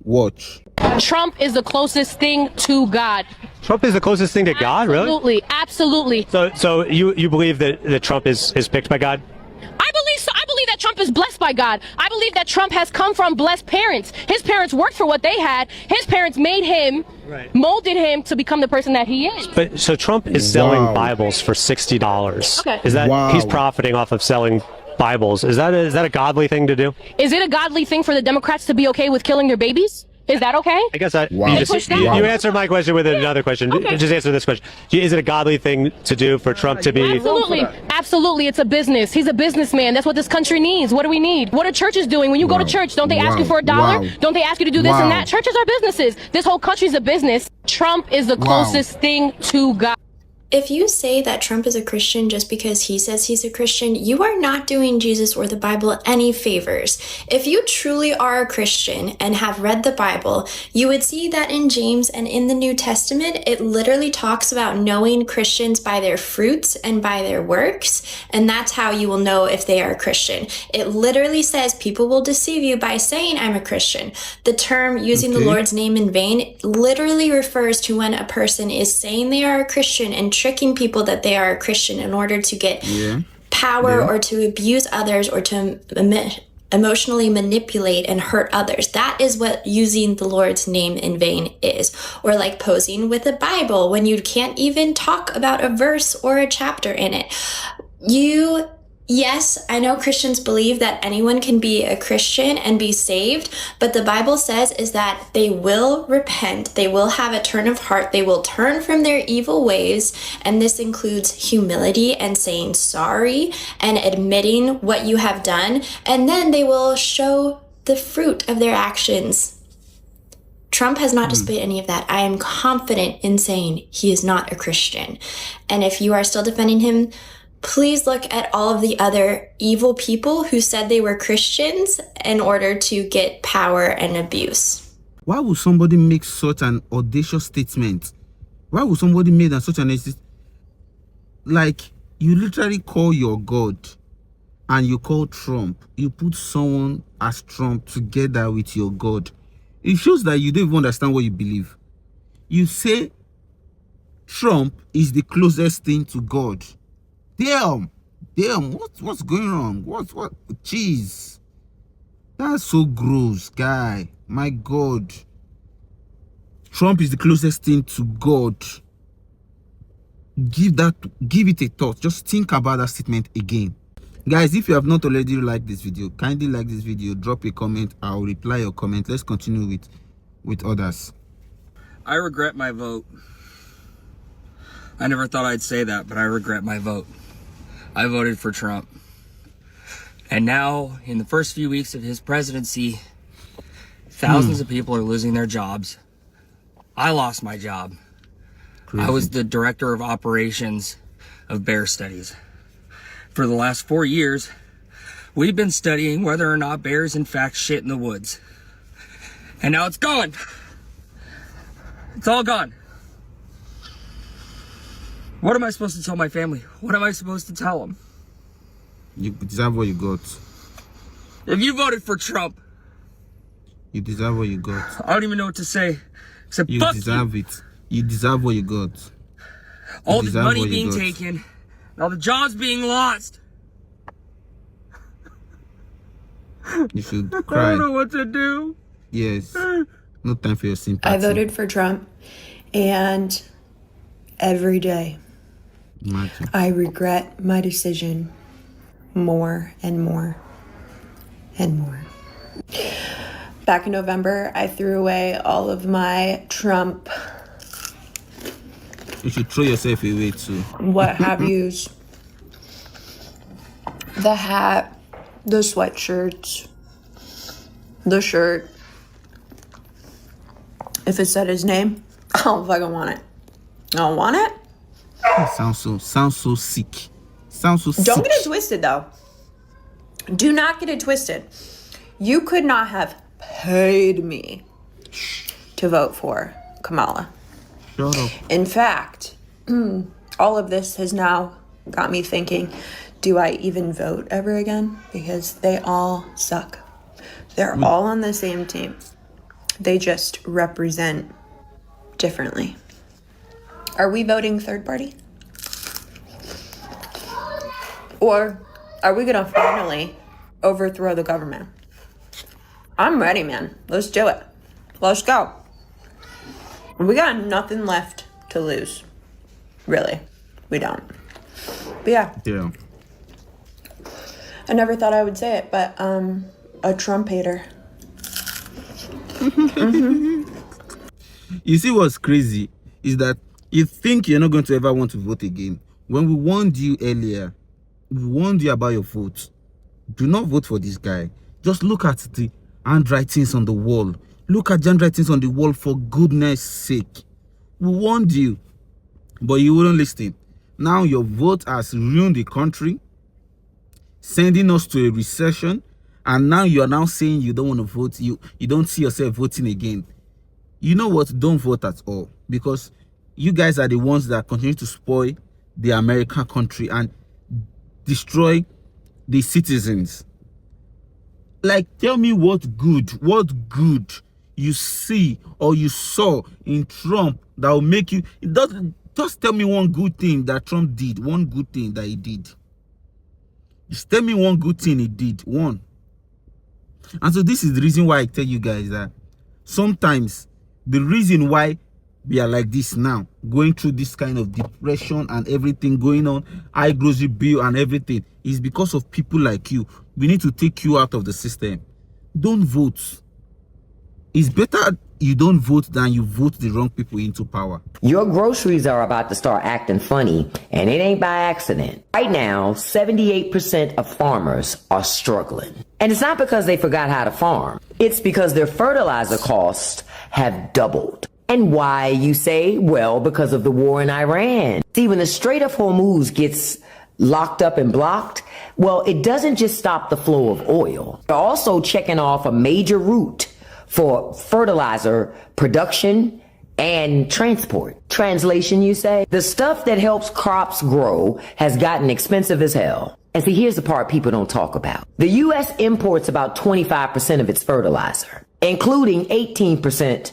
Watch. Trump is the closest thing to God. Trump is the closest thing to God, really? Absolutely, absolutely. So you believe that Trump is picked by God? I believe so. I believe that Trump is blessed by God. I believe that Trump has come from blessed parents. His parents worked for what they had. His parents made him, molded him to become the person that he is. But so Trump is selling Bibles for $60. Okay. Is that he's profiting off of selling Bibles? Is that a godly thing to do? Is it a godly thing for the Democrats to be okay with killing their babies? Is that okay? I guess you answered my question with another question. Okay. Just answer this question. Is it a godly thing to do for Trump to be? Absolutely. Absolutely. It's a business. He's a businessman. That's what this country needs. What do we need? What are churches doing? When you go to church, don't they ask you for $1? Don't they ask you to do this and that? Churches are businesses. This whole country's a business. Trump is the closest thing to God. If you say that Trump is a Christian just because he says he's a Christian, you are not doing Jesus or the Bible any favors. If you truly are a Christian and have read the Bible, you would see that in James and in the New Testament, it literally talks about knowing Christians by their fruits and by their works, and that's how you will know if they are a Christian. It literally says people will deceive you by saying I'm a Christian. The term using the Lord's name in vain literally refers to when a person is saying they are a Christian and tricking people that they are a Christian in order to get power or to abuse others or to emotionally manipulate and hurt others. That is what using the Lord's name in vain is. Or like posing with a Bible when you can't even talk about a verse or a chapter in it. Yes, I know Christians believe that anyone can be a Christian and be saved, but the Bible says is that they will repent, they will have a turn of heart, they will turn from their evil ways, and this includes humility and saying sorry and admitting what you have done, and then they will show the fruit of their actions. Trump has not displayed any of that. I am confident in saying he is not a Christian. And if you are still defending him, please look at all of the other evil people who said they were Christians in order to get power and abuse. Why would somebody make such an audacious statement? Why would somebody make such an like, you literally call your God and you call Trump, you put someone as Trump together with your God. It shows that you don't even understand what you believe. You say Trump is the closest thing to God. Damn, what's going on? What, jeez. That's so gross, guy. My God. Trump is the closest thing to God. Give it a thought. Just think about that statement again. Guys, if you have not already liked this video, kindly like this video, drop a comment. I'll reply your comment. Let's continue with others. I regret my vote. I never thought I'd say that, but I regret my vote. I voted for Trump. And now, in the first few weeks of his presidency, thousands of people are losing their jobs. I lost my job. Crazy. I was the director of operations of bear studies. For the last 4 years, we've been studying whether or not bears in fact shit in the woods. And now it's gone. It's all gone. What am I supposed to tell my family? What am I supposed to tell them? You deserve what you got. If you voted for Trump, you deserve what you got. I don't even know what to say. Except you deserve it. You deserve what you got. All the money being taken, and all the jobs being lost. You should cry. I don't know what to do. Yes. No time for your sympathy. I voted for Trump, and every day I regret my decision more and more and more. Back in November, I threw away all of my Trump. You should throw yourself away too. What have yous. The hat, the sweatshirts, the shirt. If it said his name, I don't fucking want it. I don't want it. Sounds so sick. Sounds so sick. Don't get it twisted though. Do not get it twisted. You could not have paid me to vote for Kamala. Shut up. In fact, all of this has now got me thinking, do I even vote ever again? Because they all suck. They're all on the same team. They just represent differently. Are we voting third party? Or are we going to finally overthrow the government? I'm ready, man. Let's do it. Let's go. We got nothing left to lose. Really. We don't. But yeah. I never thought I would say it, but a Trump hater. You see what's crazy is that you think you're not going to ever want to vote again. When we warned you earlier, we warned you about your vote. Do not vote for this guy. Just look at the handwritings on the wall. Look at the handwritings on the wall, for goodness sake. We warned you, but you wouldn't listen. Now your vote has ruined the country, sending us to a recession, and now you are now saying you don't want to vote. You don't see yourself voting again. You know what? Don't vote at all, because you guys are the ones that continue to spoil the American country and destroy the citizens. Like, tell me what good you see or you saw in Trump that will make you, it doesn't, just tell me one good thing that Trump did, one good thing that he did. Just tell me one good thing he did, one. And so this is the reason why I tell you guys that sometimes the reason why we are like this now, going through this kind of depression and everything going on, high grocery bill and everything, is because of people like you. We need to take you out of the system. Don't vote. It's better you don't vote than you vote the wrong people into power. Your groceries are about to start acting funny, and it ain't by accident. Right now, 78% of farmers are struggling. And it's not because they forgot how to farm. It's because their fertilizer costs have doubled. And why, you say? Well, because of the war in Iran. See, when the Strait of Hormuz gets locked up and blocked, well, it doesn't just stop the flow of oil. They're also checking off a major route for fertilizer production and transport. Translation, you say? The stuff that helps crops grow has gotten expensive as hell. And see, here's the part people don't talk about. The U.S. imports about 25% of its fertilizer, including 18%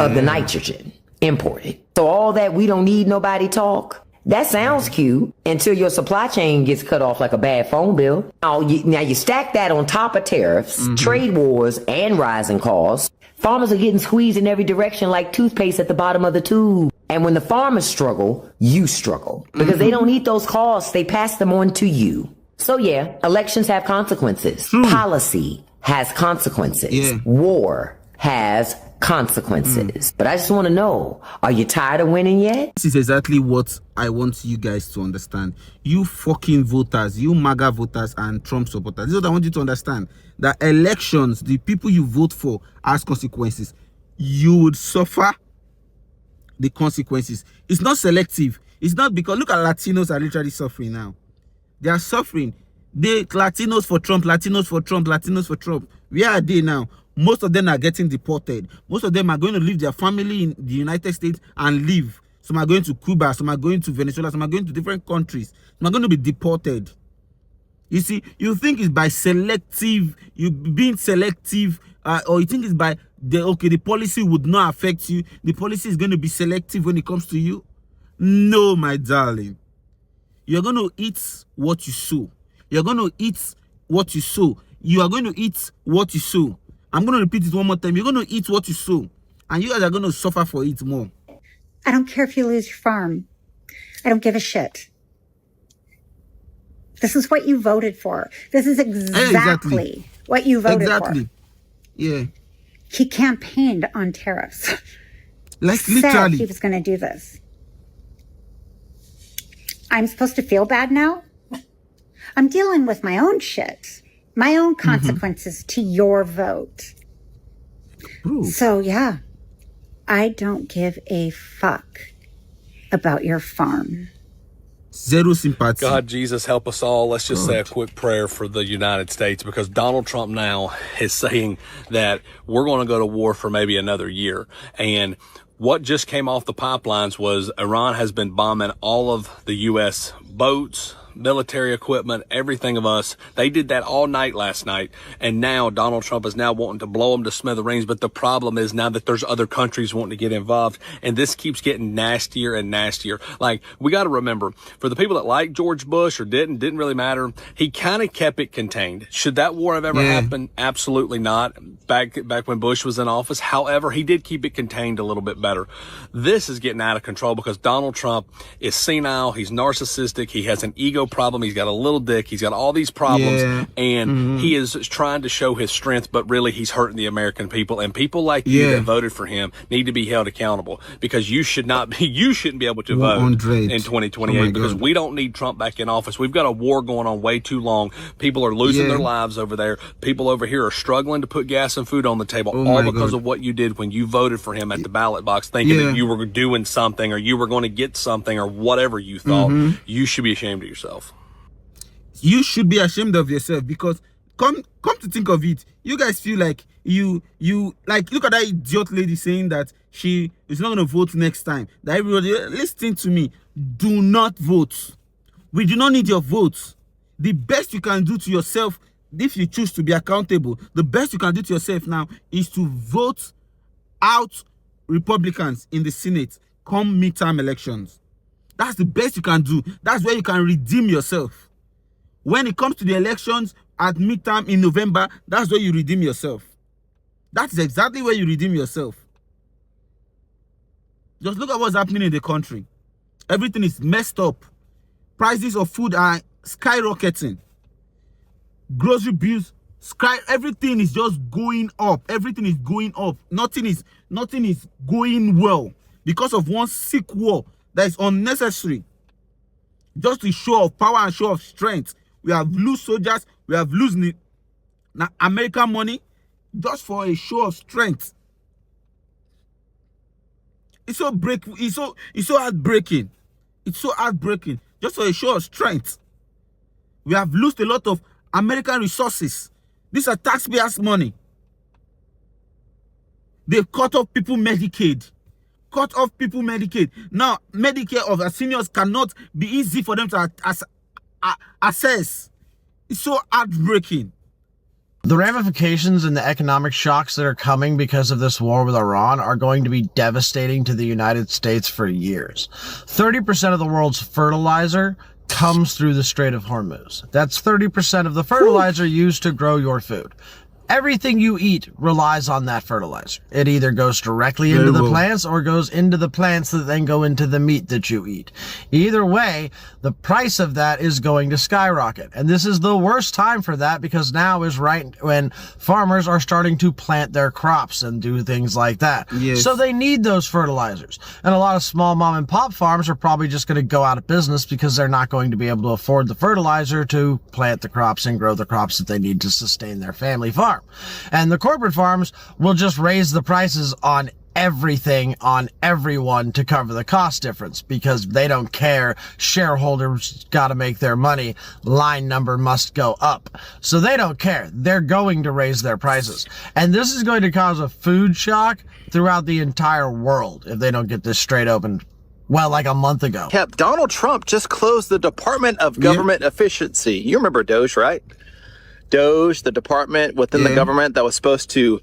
of the nitrogen imported. So all that we don't need nobody talk, that sounds cute until your supply chain gets cut off like a bad phone bill. Now you stack that on top of tariffs, trade wars, and rising costs. Farmers are getting squeezed in every direction like toothpaste at the bottom of the tube. And when the farmers struggle, you struggle. Because they don't need those costs. They pass them on to you. So yeah, elections have consequences. Policy has consequences. War has consequences. But I just want to know, are you tired of winning yet? This is exactly what I want you guys to understand. You fucking voters, you MAGA voters and Trump supporters, this is what I want you to understand. That elections, the people you vote for, has consequences. You would suffer the consequences. It's not selective. It's not because, look at Latinos are literally suffering now. They are suffering. Latinos for Trump, Latinos for Trump, Latinos for Trump. Where are they now? Most of them are getting deported. Most of them are going to leave their family in the United States and leave. Some are going to Cuba, some are going to Venezuela, some are going to different countries. Some are going to be deported. You see, you think it's by selective, you being selective, or you think it's by, the policy would not affect you. The policy is going to be selective when it comes to you. No, my darling. You're going to eat what you sow. You're going to eat what you sow. You are going to eat what you sow. I'm going to repeat it one more time. You're going to eat what you sow. And you guys are going to suffer for it more. I don't care if you lose your farm. I don't give a shit. This is what you voted for. This is exactly what you voted for. Yeah. He campaigned on tariffs. Like literally. Said he was going to do this. I'm supposed to feel bad now? I'm dealing with my own shit. My own consequences to your vote. Ooh. So, yeah, I don't give a fuck about your farm. Zero sympathy. God, Jesus, help us all. Let's just say a quick prayer for the United States, because Donald Trump now is saying that we're going to go to war for maybe another year. And what just came off the pipelines was Iran has been bombing all of the U.S. boats, military equipment, everything of us. They did that all night last night. And now Donald Trump is now wanting to blow them to smithereens. But the problem is now that there's other countries wanting to get involved, and this keeps getting nastier and nastier. Like, we got to remember, for the people that like George Bush or didn't really matter, he kind of kept it contained. Should that war have ever happened? Absolutely not. Back when Bush was in office. However, he did keep it contained a little bit better. This is getting out of control because Donald Trump is senile. He's narcissistic. He has an ego problem. He's got a little dick. He's got all these problems, and he is trying to show his strength, but really he's hurting the American people. And people like you that voted for him need to be held accountable, because you shouldn't be able to vote in 2028 because we don't need Trump back in office. We've got a war going on way too long. People are losing their lives over there. People over here are struggling to put gas and food on the table, all because of what you did when you voted for him at the ballot box, thinking that you were doing something or you were going to get something or whatever you thought. You should be ashamed of yourself. You should be ashamed of yourself, because come to think of it, you guys feel like you like, look at that idiot lady saying that she is not going to vote next time. That everybody, listen to me, do not vote. We do not need your votes. The best you can do to yourself, if you choose to be accountable, the best you can do to yourself now is to vote out Republicans in the Senate come midterm elections. That's the best you can do. That's where you can redeem yourself. When it comes to the elections at midterm in November, that's where you redeem yourself. That's exactly where you redeem yourself. Just look at what's happening in the country. Everything is messed up. Prices of food are skyrocketing. Grocery bills, everything is just going up. Everything is going up. Nothing is going well because of one sick war that is unnecessary. Just to show of power and show of strength. We have lost soldiers. We have lost American money just for a show of strength. It's so heartbreaking. It's so heartbreaking. Just for a show of strength. We have lost a lot of American resources. These are taxpayers' money. They've cut off people Medicaid. Now, Medicare of our seniors cannot be easy for them to access. It's so heartbreaking. The ramifications and the economic shocks that are coming because of this war with Iran are going to be devastating to the United States for years. 30% of the world's fertilizer comes through the Strait of Hormuz. That's 30% of the fertilizer used to grow your food. Everything you eat relies on that fertilizer. It either goes directly into the plants or goes into the plants that then go into the meat that you eat. Either way, the price of that is going to skyrocket. And this is the worst time for that, because now is right when farmers are starting to plant their crops and do things like that. Yes. So they need those fertilizers. And a lot of small mom and pop farms are probably just going to go out of business because they're not going to be able to afford the fertilizer to plant the crops and grow the crops that they need to sustain their family farm. And the corporate farms will just raise the prices on everything, on everyone, to cover the cost difference, because they don't care. Shareholders got to make their money. Line number must go up. So they don't care. They're going to raise their prices. And this is going to cause a food shock throughout the entire world if they don't get this straight open. Well, like a month ago. Yep, Donald Trump just closed the Department of Government Efficiency. You remember DOGE, right? DOGE, the department within the government that was supposed to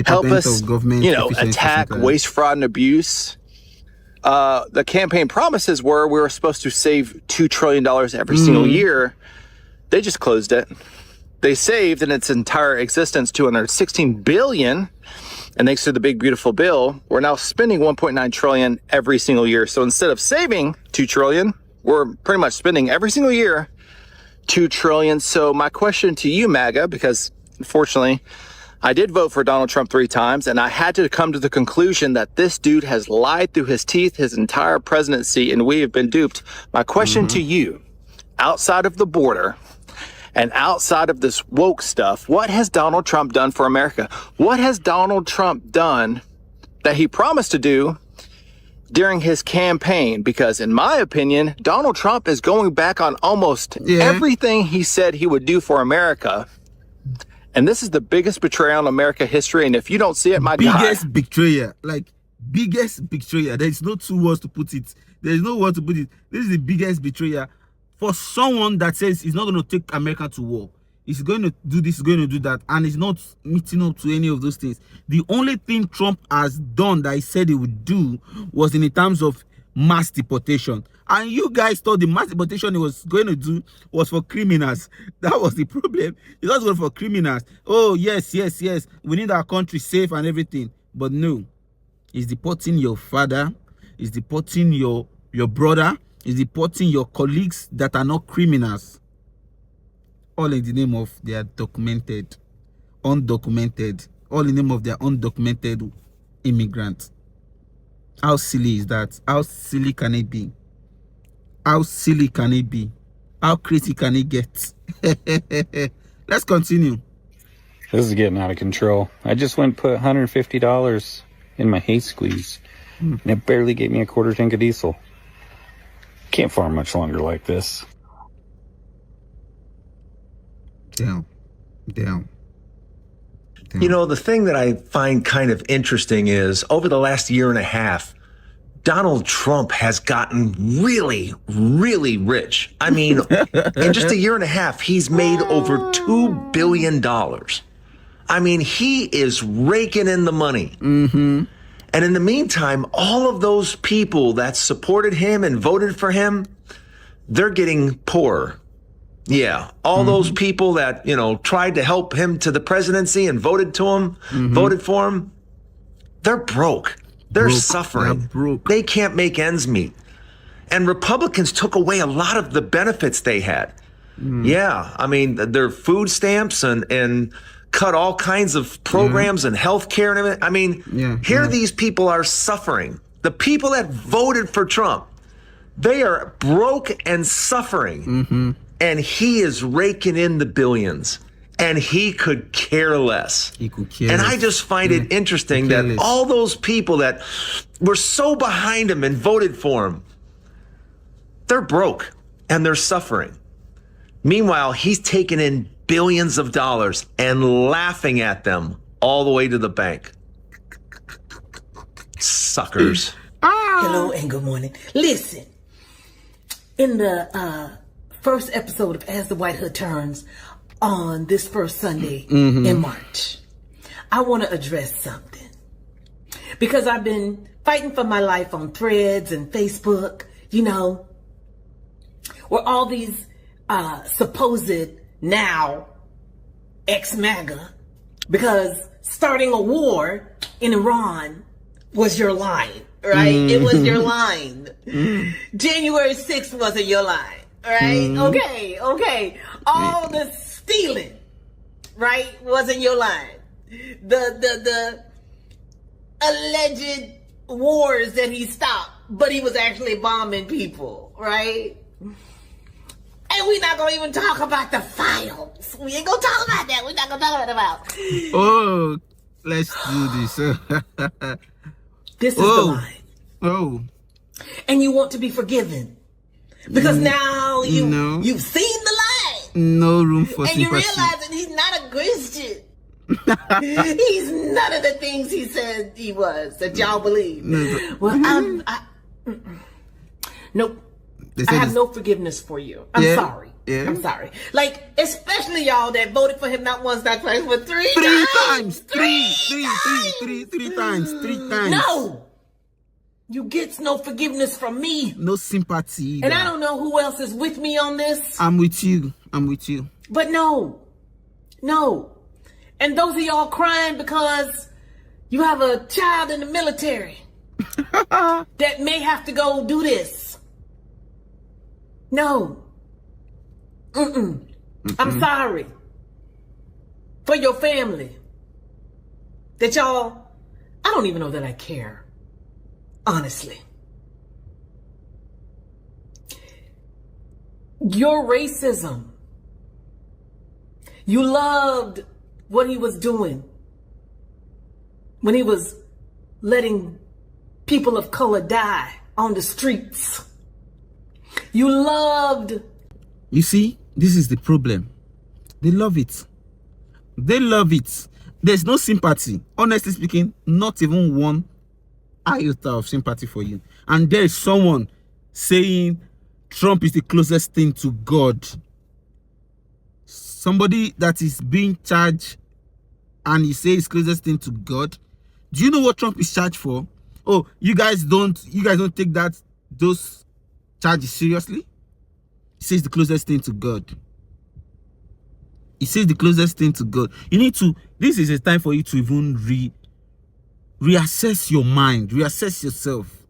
help us, attack waste, fraud, and abuse. The campaign promises were we were supposed to save $2 trillion every single year. They just closed it. They saved in its entire existence $216 billion. And thanks to the big, beautiful bill, we're now spending $1.9 trillion every single year. So instead of saving $2 trillion, we're pretty much spending every single year $2 trillion. So my question to you, MAGA, because unfortunately I did vote for Donald Trump 3 times, and I had to come to the conclusion that this dude has lied through his teeth his entire presidency, and we have been duped. My question to you, outside of the border and outside of this woke stuff, what has Donald Trump done for America? What has Donald Trump done that he promised to do during his campaign? Because in my opinion, Donald Trump is going back on almost everything he said he would do for America. And this is the biggest betrayal in America history. And if you don't see it, my God. Biggest betrayal. Like, biggest betrayal. There's no 2 words to put it. There's no word to put it. This is the biggest betrayal. for someone that says he's not going to take America to war, he's going to do this, he's going to do that, and he's not meeting up to any of those things. The only thing Trump has done that he said he would do was in terms of mass deportation. And you guys thought the mass deportation he was going to do was for criminals. That was the problem. It was going for criminals. Oh, yes, yes, yes. We need our country safe and everything. But no. He's deporting your father. He's deporting your brother. He's deporting your colleagues that are not criminals. All in the name of they are documented, undocumented. All in the name of their undocumented immigrants. How silly is that? How silly can it be? How silly can it be? How crazy can it get? Let's continue. This is getting out of control. I just went and put $150 in my hay squeeze, and it barely gave me a quarter tank of diesel. Can't farm much longer like this. Down. You know, the thing that I find kind of interesting is over the last year and a half, Donald Trump has gotten really, really rich. I mean, in just a year and a half, he's made over $2 billion. I mean, he is raking in the money. And in the meantime, all of those people that supported him and voted for him, they're getting poorer. Yeah, all those people that, you know, tried to help him to the presidency and voted to him, voted for him, they're broke. They're suffering. They can't make ends meet. And Republicans took away a lot of the benefits they had. Yeah, I mean, their food stamps and cut all kinds of programs and health care and everything. I mean, here these people are suffering. The people that voted for Trump, they are broke and suffering. And he is raking in the billions. And he could care less. And I just find it interesting that all those people that were so behind him and voted for him, they're broke and they're suffering. Meanwhile, he's taking in billions of dollars and laughing at them all the way to the bank. Suckers. Hello and good morning. Listen, in the first episode of As the White Hood Turns, on this first Sunday in March, I want to address something. Because I've been fighting for my life on Threads and Facebook, you know, where all these supposed now ex-MAGA, because starting a war in Iran was your line, right? It was your line. January 6th wasn't your line, right? Okay. All the stealing, right, wasn't your line. The alleged wars that he stopped, but he was actually bombing people, right? And we're not gonna even talk about the files. We ain't gonna talk about that. We're not gonna talk about it. Oh, let's do this. This is the line. And you want to be forgiven because now you've seen the line. No room for sympathy. And you realize that he's not a Christian. He's none of the things he said he was that y'all believe. Nope. I have no forgiveness for you. I'm sorry. I'm sorry. Like, especially y'all that voted for him not once, not twice, but three times. Three times. No. You get no forgiveness from me. No sympathy either. And I don't know who else is with me on this. I'm with you. But no. And those of y'all crying because you have a child in the military that may have to go do this. No. I'm sorry for your family. That y'all, I don't even know that I care. Honestly. Your racism. You loved what he was doing when he was letting people of color die on the streets. You loved. You see, this is the problem. They love it. There's no sympathy. Honestly speaking, not even one iota of sympathy for you. And there is someone saying Trump is the closest thing to God. Somebody that is being charged and he says closest thing to God. Do you know what Trump is charged for? Oh, you guys don't take those charges seriously? He says the closest thing to God. He says the closest thing to God. You need to, this is a time for you to even reassess your mind, reassess yourself.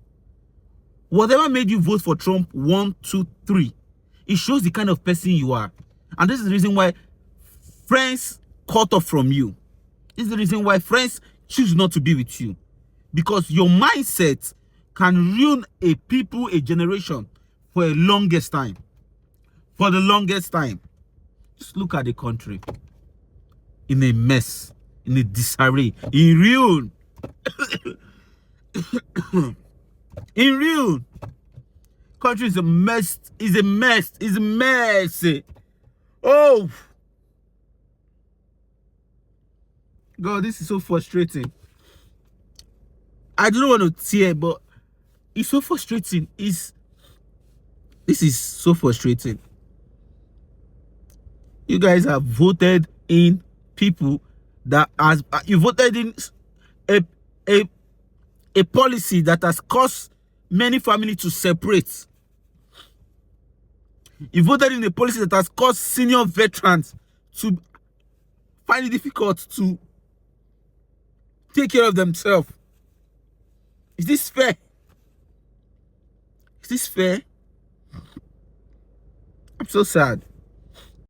Whatever made you vote for Trump 1, 2, 3, it shows the kind of person you are. And this is the reason why friends cut off from you. This is the reason why friends choose not to be with you. Because your mindset can ruin a people, a generation for a longest time. For the longest time. Just look at the country. In a mess. In a disarray. In ruin. In ruin. Country is a mess. Is a mess. Is a mess. Oh. God, this is so frustrating. I don't want to tear, but it's so frustrating. This is so frustrating. You guys have voted in people that you voted in a policy that has caused many families to separate. You voted in a policy that has caused senior veterans to find it difficult to take care of themselves. Is this fair? Is this fair? I'm so sad.